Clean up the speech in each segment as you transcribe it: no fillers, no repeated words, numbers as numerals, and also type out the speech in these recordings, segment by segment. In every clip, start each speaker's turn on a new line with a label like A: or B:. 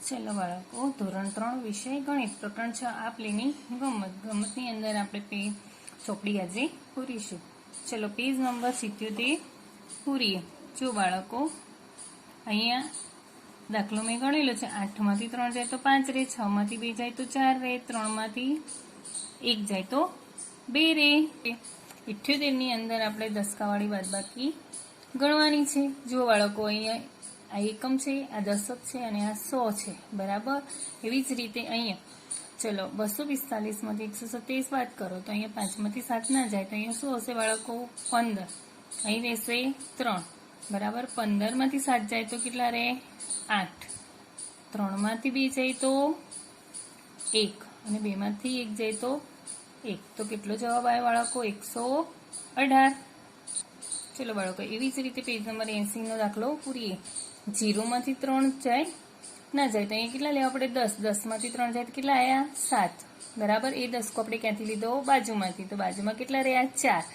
A: चलो बाळको ધોરણ 3 વિષય ગણિત પ્રકરણ 6 આપલીની ગમતની અંદર આપણે ચોપડી આજે પૂરીશું। ચલો પેજ નંબર 77 પૂરીએ। જો બાળકો અહીંયા દાખલો મેં ગણેલો છે 8 માંથી 3 જાય તો 5 રહે, 6 માંથી 2 જાય તો 4 રહે, 3 માંથી 1 જાય તો 2 રહે। 78 ની અંદર આપણે દસકાવાળી બાદબાકી ગણવાની છે। જો બાળકો અહીંયા આ એકમ છે, આ દશક છે અને આ 100 છે, બરાબર। એવી જ રીતે અહીંયા ચલો 245 માંથી 127 બાદ કરો તો અહીંયા 5 માંથી 7 ના જાય તો અહીંયા શું હશે બાળકો? 15। અહીં રહેશે 3, બરાબર। 15 માંથી 7 જાય તો કેટલા રહે? 8। 3 માંથી 2 જાય તો 1 અને 2 માંથી 1 જાય તો 1, તો કેટલો જવાબ આવે બાળકો? 118। ચલો બાળકો એવી જ રીતે પેજ નંબર 80 નો દાખલો પૂરીએ। 0 માંથી 3 જાય ના જાય તો અહીંયા કેટલા લેવા પડે? 10। 10 માંથી 3 જાય તો કેટલા આવ્યા? 7, બરાબર। એ દસકો આપણે ક્યાંથી લીધો? બાજુમાંથી, તો બાજુમાં કેટલા રહ્યા? 4।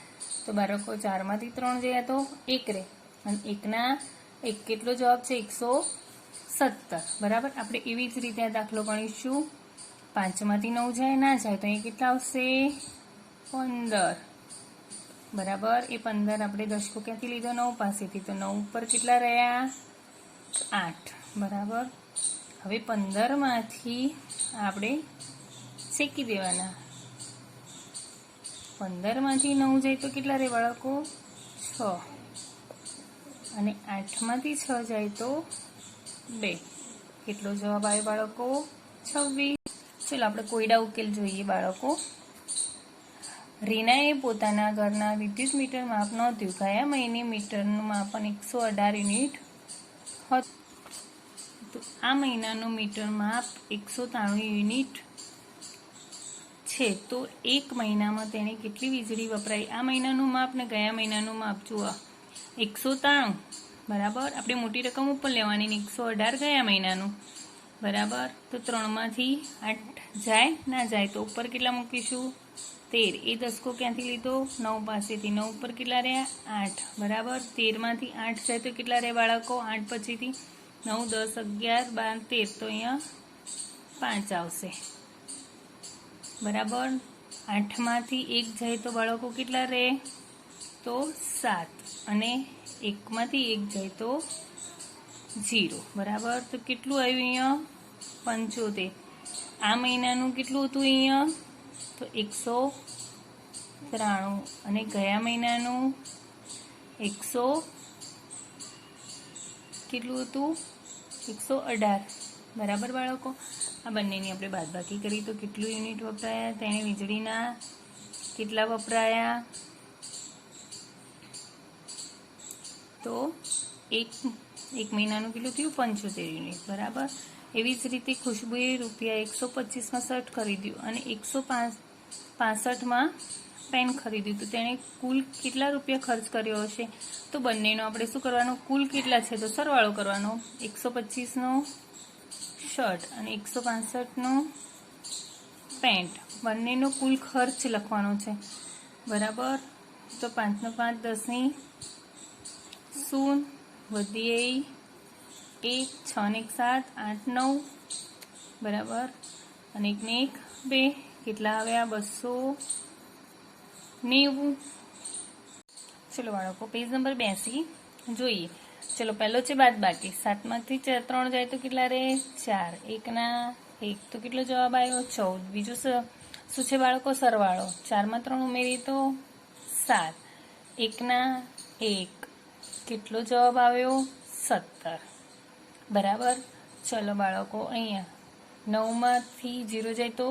A: તો બાળકો 4 માંથી 3 ગયા તો 1 રહે અને 1 ના 1 કેટલો જવાબ છે? 117, બરાબર। આપણે એવી જ રીતે આ દાખલો ગણીશું। 5 માંથી 9 જાય ના જાય તો અહીંયા કેટલા આવશે? 15, બરાબર। એ 15 આપણે દશકો ક્યાંથી લીધો? 9 પાસેથી, તો 9 ઉપર કેટલા રહ્યા? 8, બરાબર। હવે 15 માંથી આપણે શેકી દેવાના। 15 માંથી 9 જાય તો કેટલા રહે બાળકો? 6 અને 8 માંથી 6 જાય તો 2, કેટલો જવાબ આવે બાળકો? 26। ચલો આપણે કોયડા ઉકેલ જોઈએ બાળકો। રીનાએ પોતાના ઘરના વિદ્યુત મીટર માપ નોંધ્યું। ગયા મહિને મીટરનું માપન 118 યુનિટ હતું, તો આ મહિનાનું મીટર માપ 193 યુનિટ છે, તો એક મહિનામાં તેણે કેટલી વીજળી વપરાઈ? આ મહિનાનું માપ ને ગયા મહિનાનું માપ જુઓ, 193, બરાબર। આપણે મોટી રકમ ઉપર લેવાની ને 118 ગયા મહિનાનું, બરાબર। તો 3 માંથી 8 જાય ના જાય તો ઉપર કેટલા મૂકીશું? 13। એ દસકો ક્યાંથી લીધો? 9 પાસેથી, 9 ઉપર કેટલા રહ્યા? 8, બરાબર। 13 માંથી 8 જાય તો કેટલા રહે બાળકો? 8 પછીથી 9, 10, 11, 12, 13, તો અહીંયા 5 આવશે, બરાબર। 8 માંથી 1 જાય તો બાળકો કેટલા રહે? તો 7 અને 1 માંથી 1 જાય તો 0, બરાબર। તો કેટલું આવ્યું અહીંયા? 75। આ મહિનાનું કેટલું હતું અહીંયા? તો 193 અને ગયા મહિનાનું 100 કેટલું હતું? 118, બરાબર બાળકો। આ બંનેની આપણે બાદબાકી કરી તો કેટલું યુનિટ વપરાયા? તેને વીજળીના કેટલા વપરાયા? તો એક મહિનાનું કેટલું થયું? 75 યુનિટ, બરાબર। એવી જ રીતે ખુશ્બુએ રૂપિયા 125માં શર્ટ ખરીદ્યું અને 165માં પેન ખરીદ્યું, તો તેણે કુલ કેટલા રૂપિયા ખર્ચ કર્યો હશે? તો બંનેનો આપણે શું કરવાનું? કુલ કેટલા છે તો સરવાળો કરવાનો। 125નો શર્ટ અને 165નો પેન્ટ, બંનેનો કુલ ખર્ચ લખવાનો છે, બરાબર। તો 5 નો 5, 10 ની 0 વધી 1, 6 ને 1 7, 8, 9, બરાબર। અને 1 ને 1 2, કેટલા આવ્યા? 290। ચલો બાળકો પેજ નંબર 82 જોઈએ। ચલો પહેલો છે બાદબાકી। 7 માંથી 3 જાય તો કેટલા રહે? 4। 1 ના 1 તો કેટલો જવાબ આવ્યો? 14। બીજું શું છે બાળકો? સરવાળો। 4 માં 3 ઉમેરીએ તો 7। 1 ના 1 કેટલો જવાબ આવ્યો? 17, બરાબર। ચલો બાળકો અહીંયા 9 માંથી 0 જાય તો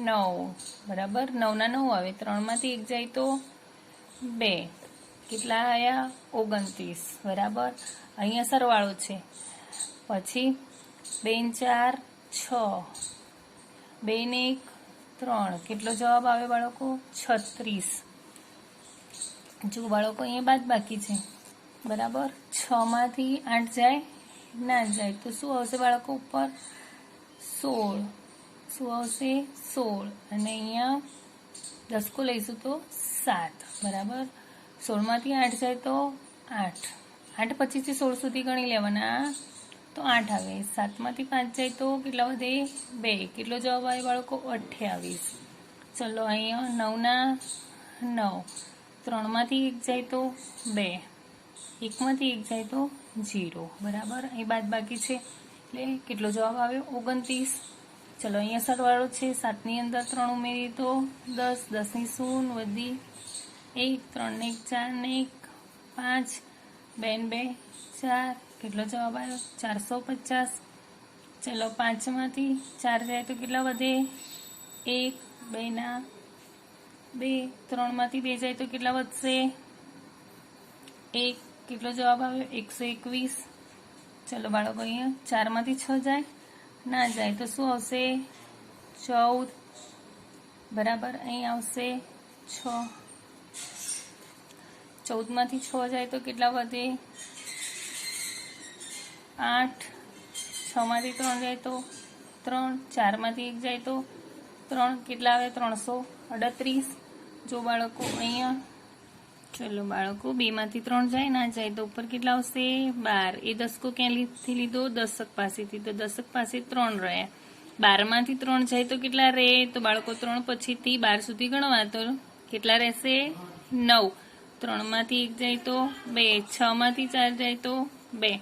A: 9, બરાબર। 9 ના 9 આવે, 3 માંથી 1 જાય તો 2, કેટલા આવ્યા? 29, બરાબર। અહીંયા સરવાળો છે, પછી 2 ને 4 6, 2 ને 1 3, કેટલો જવાબ આવે બાળકો? 36। જો બાળકો અહીંયા બાદબાકી છે, બરાબર। 6 માંથી 8 જાય ના જાય તો શું આવશે બાળકો? ઉપર 16, શું આવશે? 16 અને અહીંયા દસકો લઈશું તો 7, બરાબર। 16 માંથી 8 જાય તો 8, 8 પછીથી 16 સુધી ગણી લેવાના, તો 8 આવે. 7 માંથી 5 જાય તો કેટલા વધે? 2. કેટલો જવાબ આવે બાળકો? 28. ચલો અહીંયા 9 ના 9. 3 માંથી 1 જાય તો 2. 1 માંથી 1 જાય તો 0. બરાબર. અહીં બાદ બાકી છે એટલે કેટલો જવાબ આવ્યો? 29. ચલો અહીંયા સરવાળો છે. 7 ની અંદર 3 ઉમેરીએ તો 10. 10 ની 0 વધી 1. 3 ને 1 4 ને 1 5. 2 ને 2 4. કેટલો જવાબ આવ્યો? 450. ચલો 5 માંથી 4 જાય તો કેટલા વધે? 1. 2 ના 2. 3 માંથી 2 જાય તો કેટલા વધશે? 1. કેટલો જવાબ આવ્યો? 121. ચલો બાળકો અહીંયા 4 માંથી 6 જાય ના જાય તો શું આવશે? 14. બરાબર. અહીં આવશે 6. 14 માંથી 6 જાય તો કેટલા વધે? 8. 6 માંથી 3 જાય તો 3. 4 માંથી 1 જાય તો 3. કેટલા આવે? 338. જો બાળકો અહીંયા ચલો બાળકો 2 માંથી 3 જાય ના જાય તો ઉપર કેટલા આવશે? 12. એ દસકો ક્યાંથી લીધો? દશક પાસેથી. તો દશક પાસે 3 રહ્યા. 12 માંથી 3 જાય તો કેટલા રહે? તો બાળકો 3 પછીથી 12 સુધી ગણવા તો કેટલા રહેશે? 9. 3 માંથી 1 જાય તો 2. 6 માંથી 4 જાય તો 2.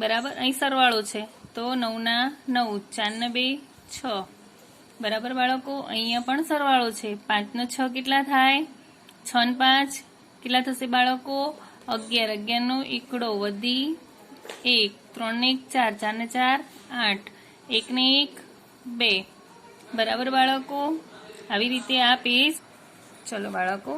A: બરાબર. અહીં સરવાળો છે તો 9 ના 9. 4 ને 2 6. બરાબર બાળકો. અહીંયા પણ સરવાળો છે. 5 ને 6 કેટલા થાય? 6 ને 5 કેટલા થશે બાળકો? 11. 11 નો એકડો વધી 1. 3 ને 1 4. 4 ને 4 8. 1 ને 1 2. બરાબર બાળકો. આવી રીતે આ પેજ. ચલો બાળકો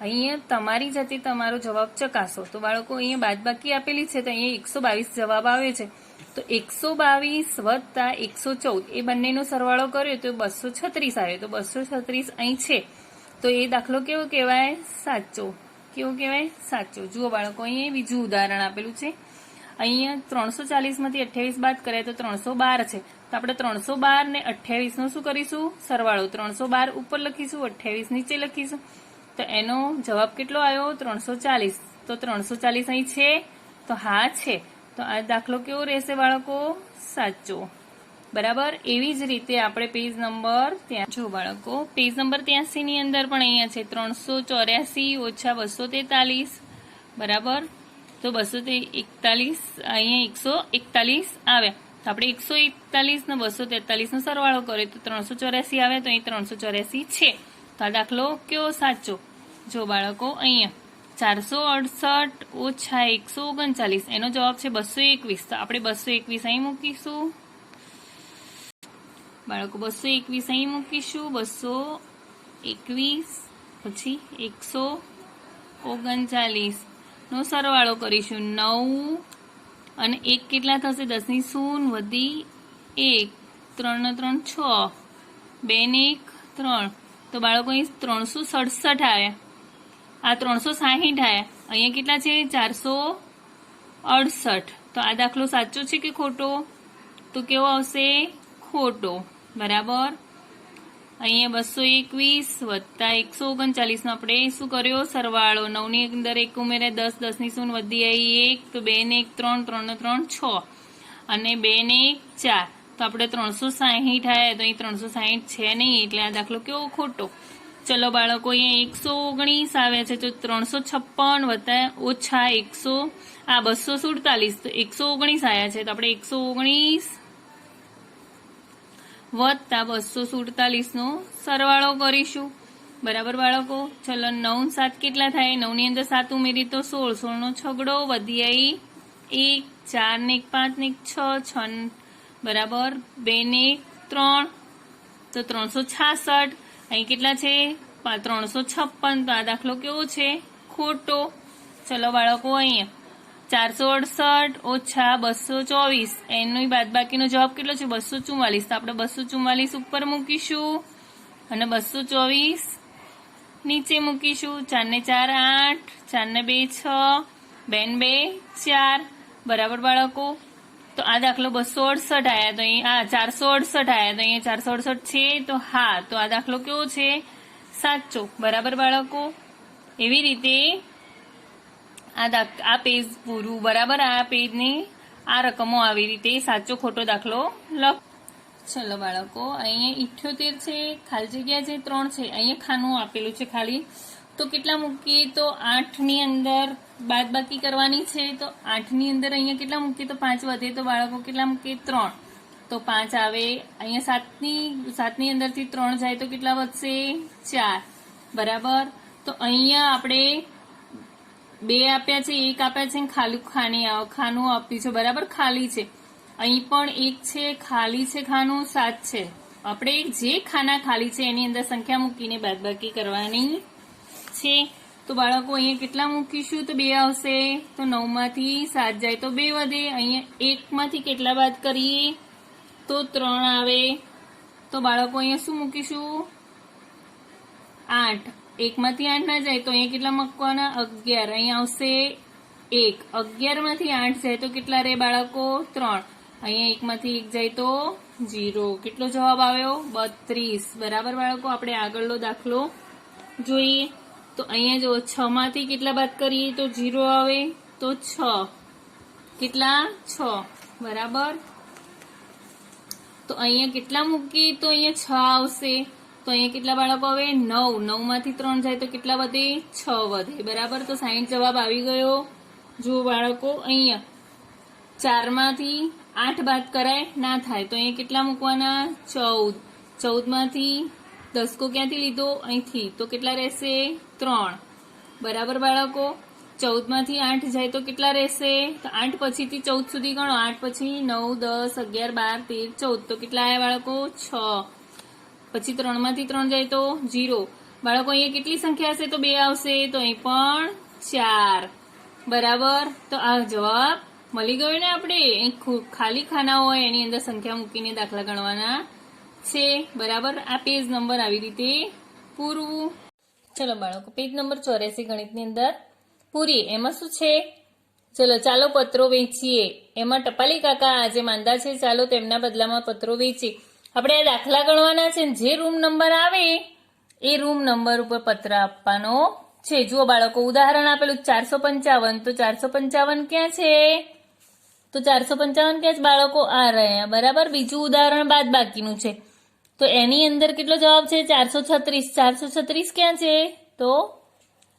A: અહીંયા તમારી જાતે તમારો જવાબ ચકાસો. તો બાળકો અહીંયા બાદબાકી આપેલી છે તો અહીંયા 122 જવાબ આવે છે. તો 122 વત્તા 114 એ બંનેનો સરવાળો કર્યો તો 236 આવે. તો 236 અહીં છે તો એ દાખલો કેવો કહેવાય? સાચો. કેવો કહેવાય? સાચો. જુઓ બાળકો અહીંયા બીજું ઉદાહરણ આપેલું છે. અહીંયા 340 માંથી 28 બાદ કરે તો 312 છે. તો આપણે 312 ને 28 નો શું કરીશું? સરવાળો. 312 ઉપર લખીશું, 28 નીચે લખીશું. તો એનો જવાબ કેટલો આવ્યો? 340. તો 340 અહીં છે? તો હા છે. તો આ દાખલો કેવો રહેશે બાળકો? સાચો. બરાબર. એવી જ રીતે આપણે પેજ નંબર જો બાળકો પેજ નંબર 83 ની અંદર પણ અહીંયા છે 384 ઓછા 243. બરાબર. તો 241 અહીંયા 141 આવ્યા. તો આપણે 141 ને 243 નો સરવાળો કરીએ તો 384 આવે. તો અહીં 384 છે. તો આ દાખલો કયો? સાચો. જો બાળકો અહીંયા 468 ઓછા 139 એનો જવાબ છે 221. તો આપણે 221 અહીં મૂકીશું બાળકો. 221 અહીં મૂકીશું. 221 પછી 139 નો સરવાળો કરીશું. 9 અને 1 કેટલા થશે? 10 ની 0 વધી 1. 3 ને 3 6. 2 ને 1 3. તો બાળકો અહીં 367 આવ્યા. આ 360 આવ્યા. અહીંયા કેટલા છે? 468. તો આ દાખલો સાચો છે કે ખોટો? તો કેવો આવશે? ખોટો. બરાબર. અહીંયા 221 વત્તા 139 નો આપણે શું કર્યો? સરવાળો. 9 ની અંદર 1 ઉમેર્યા 10. 10 ની 0 વધી આવી 1. તો 2 ને 1 3. 3 ને 3 6. અને 2 ને 1 4. તો આપણે 360 આવ્યા. તો અહીં 360 છે નહીં એટલે આ દાખલો કેવો? ખોટો. ચલો બાળકો અહીંયા 119 આવ્યા છે. તો 356 વત્તા ઓછા 247 તો 119 આવ્યા છે. તો આપણે 119 વત્તા 247 નો સરવાળો કરીશું. બરાબર બાળકો. ચલો 9 7 કેટલા થાય? 9 ની અંદર 7 ઉમેરી તો 16. 16 નો છગડો વધી આવી 1. 4 ને 1 5 ને 1 6. બરાબર. 2 ને 1 3. તો 366. અહીં કેટલા છે? 356. તો આ દાખલો કેવો છે? ખોટો. ચલો બાળકો અહીંયા 468 ઓછા 224 એનો બાદબાકીનો જવાબ કેટલો છે? 244. તો આપણે 244 ઉપર મૂકીશું અને 224 નીચે મૂકીશું. 4 ને 4 8. 4 ને 2 6. 2 ને 2 4. બરાબર બાળકો. તો આ દાખલો 268 આવ્યા. તો અહીં 468 આવ્યા. તો અહીંયા 468 છે. તો હા. તો આ દાખલો કેવો છે? સાચો. બરાબર બાળકો. એવી રીતે આ પેજ પૂરું. બરાબર. આ પેજની આ રકમો આવી રીતે સાચો ખોટો દાખલો લખ. ચલો બાળકો, અહીંયા 78 છે, ખાલી જગ્યા છે 3 છે, અહીંયા ખાનું આપેલું છે ખાલી. તો કેટલા મૂકીએ? તો 8 ની અંદર બાદબાકી કરવાની છે. તો 8 ની અંદર અહીંયા કેટલા મૂકીએ? તો 5 વધે. તો બાળકો કેટલા મૂકીએ? 3. તો 5 આવે. અહીંયા 7 ની અંદરથી 3 જાય તો કેટલા વધશે? 4. બરાબર. તો અહીંયા આપણે 2 આપ્યા છે, 1 આપ્યા છે, ખાનું આપ્યું છે. બરાબર, ખાલી છે. અહીં પણ 1 છે, ખાલી છે, ખાનું 7 છે. આપણે જે ખાના ખાલી છે એની અંદર સંખ્યા મૂકીને બાદબાકી કરવાની છે. તો બાળકો અહીંયા કેટલા મૂકીશું? તો 2 આવશે. તો 9 માંથી 7 જાય તો 2 વધે. અહીંયા 1 માંથી કેટલા બાદ કરીએ? તો 3 આવે. તો બાળકો અહીંયા શું મૂકીશું? 8. 1 માંથી 8 ના જાય તો અહીંયા કેટલા મૂકવાના? 11. અહીંયા આવશે 1. 11 માંથી 8 જાય તો કેટલા રહે બાળકો? 3. અહીંયા 1 માંથી 1 જાય તો 0. કેટલો જવાબ આવ્યો? 32. બરાબર બાળકો, આપણે આગળનો દાખલો જોઈએ. તો અહીંયા જો 6 માંથી કેટલા બાદ કરીએ તો 0 આવે. તો 6. કેટલા? 6. બરાબર. તો અહીંયા કેટલા મૂકીએ? તો અહીંયા 6 આવશે. તો અહીંયા કેટલા બાળકો આવે? 9. 9 માંથી 3 જાય તો કેટલા વધે? 6 વધે. બરાબર. તો 60 જવાબ આવી ગયો. જો બાળકો, અહીંયા 4 માંથી 8 બાદ કરાય ના થાય. તો અહીંયા કેટલા મૂકવાના? 14. 14 માંથી 10 ક્યાંથી લીધો? અહીંથી. તો કેટલા રહેશે? 3. બરાબર બાળકો. 14 માંથી 8 જાય તો કેટલા રહેશે? તો 8 પછીથી 14 સુધી ગણો. 8 પછી 9, 10, 11, 12, 13, 14. તો કેટલા આવ્યા બાળકો? 6. પછી 3 માંથી 3 જાય તો 0. બાળકો અહીંયા કેટલી સંખ્યા હશે? તો 2 આવશે. તો અહીં પણ 4. બરાબર. તો આ જવાબ મળી ગયો ને. આપણે ખાલી ખાના હોય એની અંદર સંખ્યા મૂકીને દાખલા ગણવાના છે. બરાબર. આ પેજ નંબર આવી રીતે પૂરવું. ચલો બાળકો, પેજ નંબર 84 ગણિતની અંદર પૂરી. એમાં શું છે? ચલો, ચાલો પત્રો વેચીએ. એમાં ટપાલી કાકા આજે માંદા છે, ચાલો તેમના બદલામાં પત્રો વેચીએ. આપણે આ દાખલા ગણવાના છે. જે રૂમ નંબર આવે એ રૂમ નંબર ઉપર પત્ર આપવાનો છે. જુઓ બાળકો, ઉદાહરણ આપેલું 455. તો 455 ક્યાં છે? તો 455 ક્યાં છે બાળકો? આ રહ્યા. બરાબર. બીજું ઉદાહરણ બાદબાકીનું છે. તો એની અંદર કેટલો જવાબ છે? 436. 436 ક્યાં છે? તો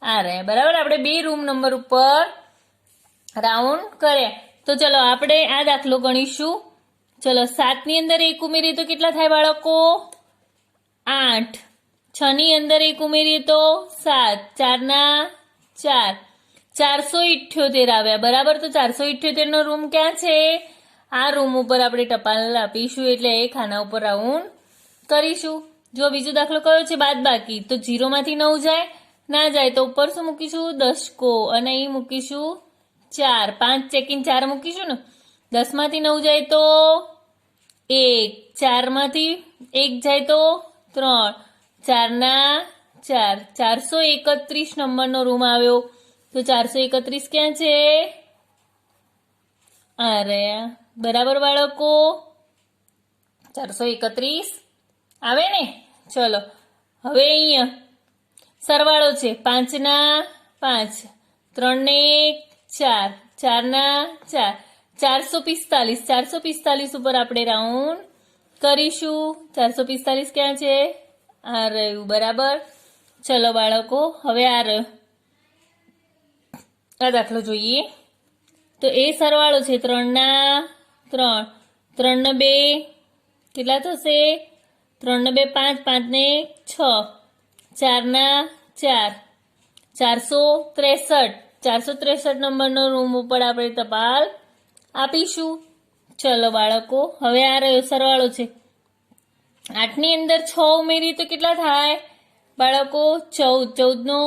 A: આ રહ્યા. બરાબર. આપણે 2 રૂમ નંબર ઉપર રાઉન્ડ કર્યા. તો ચલો આપણે આ દાખલો ગણીશું. ચલો, 7 ની અંદર 1 ઉમેરીએ તો કેટલા થાય બાળકો? 8. 6 ની અંદર 1 ઉમેરીએ તો 7. 4 ના 4. 478 આવ્યા. બરાબર. તો 478 નો રૂમ ક્યાં છે? આ રૂમ ઉપર આપણે ટપાલ આપીશું એટલે એ ખાના ઉપર રાઉન્ડ કરીશું. જો બીજો દાખલો કયો છે? બાદબાકી. તો 0 માંથી 9 જાય ના જાય તો ઉપર શું મૂકીશું? દશકો. અને અહીં મૂકીશું 4. 5 ચેકિંગ 4 મૂકીશું ને. 10 માંથી 9 જાય તો 1. 4 માંથી 1 જાય તો 3. 4 ના 4. 431 નંબરનો રૂમ આવ્યો. તો 431 ક્યાં છે? આ રહ્યા. બરાબર બાળકો. 431 આવે ને. ચલો હવે અહીંયા સરવાળો છે. 5 ના 5. 3 ને 1 4. 4 ના 4. 445. 445 ઉપર આપણે રાઉન્ડ કરીશું. 445 ક્યાં છે? આ રહ્યું. બરાબર. ચલો બાળકો, હવે આ રહ્યો. આ દાખલો જોઈએ. તો એ સરવાળો છે. 3 ના 3. 3 ને 2 કેટલા થશે? 3 ને 2 5. 5 ને 6. 4 ના 4. 463. 463 નંબરનો રૂમ ઉપર આપણે ટપાલ આપીશું. ચલો બાળકો, હવે આ રહ્યો સરવાળો છે. 8 ની અંદર 6 ઉમેરીએ તો કેટલા થાય બાળકો? 14. 14 નો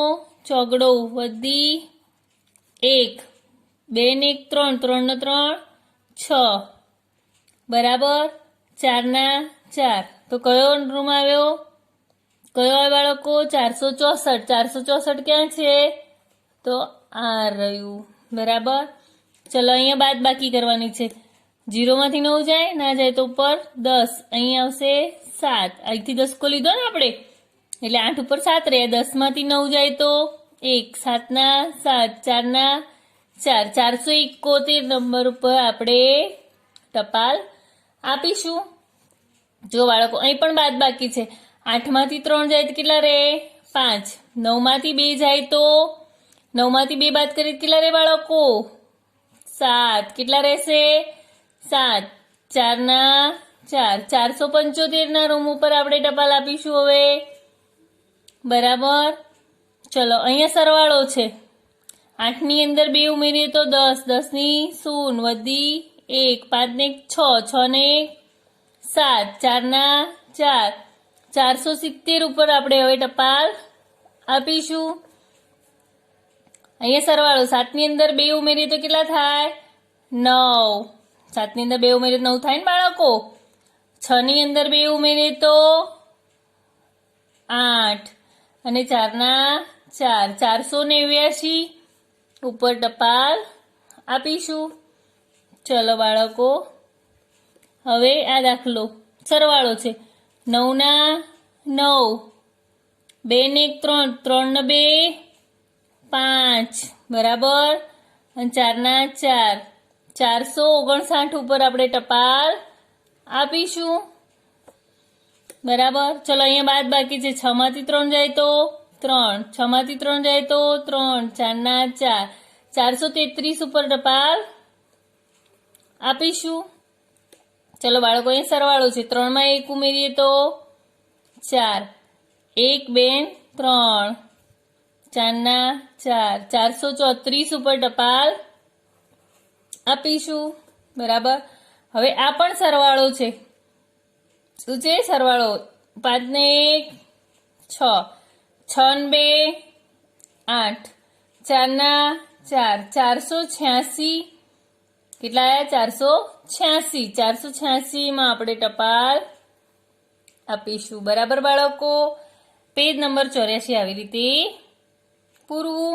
A: ચોગડો વધી 1. 2 ને 1 3. 3 ને 3 6. બરાબર. 4 ના 4. તો કયો રૂમ આવ્યો? કયો આવે બાળકો? 464. 464 ક્યાં છે? તો આ રહ્યું. બરાબર. ચલો અહીંયા બાદબાકી કરવાની છે. 0 માંથી 9 જાય ના જાય તો ઉપર 10. અહીંયા આવશે 7. અહીંથી 10 લીધો ને આપણે એટલે 8 ઉપર 7 રહ્યા. 10 માંથી 9 જાય તો 1. 7 ના 7. 4 ના 471 નંબર ઉપર આપણે ટપાલ આપીશું. જો બાળકો અહીં પણ બાદ બાકી છે. 8 માંથી 3 જાય તો કેટલા રહે? 5. 9 માંથી 2 જાય તો 9 માંથી 2 બાદ કરીએ કેટલા રહે બાળકો? 7. કેટલા રહેશે? 7. 4 ના 4. 475 ના રૂમ ઉપર આપણે ટપાલ આપીશું હવે. બરાબર. ચલો અહીંયા સરવાળો છે. 8 ની અંદર 2 ઉમેરીએ તો 10. 10 ની 0 વધી 1. 5 ને 6. 6 ને 7. 4 ના 4. 470 ઉપર આપણે હવે ટપાલ આપીશું. અહીંયા સરવાળો 7 ની અંદર 2 ઉમેરીએ તો કેટલા થાય? 9. 7 ની અંદર 2 ઉમેરીએ તો 9 થાય ને બાળકો? 6 ની અંદર 2 ઉમેરીએ તો 8 અને 4 ના 4. 489 ઉપર ટપાલ આપીશું. ચલો બાળકો, હવે આ દાખલો સરવાળો છે. 9 ના 9. 2 ને 1 3. 3 ને 2 5. બરાબર. અને 4 ના 4. 459 ઉપર આપણે ટપાલ આપીશું. બરાબર. ચલો અહીંયા બાદ બાકી છે. 6 માંથી 3 જાય તો 3. 6 માંથી 3 જાય તો 3. 4 ના 4. 433 ઉપર ટપાલ આપીશું. ચલો બાળકો અહીંયા સરવાળો છે. 3 માં 1 ઉમેરીએ તો 4. 1 2 3. 4 ના 4. 434 ઉપર ટપાલ આપીશું. બરાબર. હવે આ પણ સરવાળો છે. શું છે સરવાળો? 5 ને 1 6. 6 ને 2 8. 4 ના 4. 486. કેટલા આવ્યા? 486. 486 માં આપણે ટપાલ આપીશું. બરાબર બાળકો. પેજ નંબર 84 આવી રીતે પૂરવું.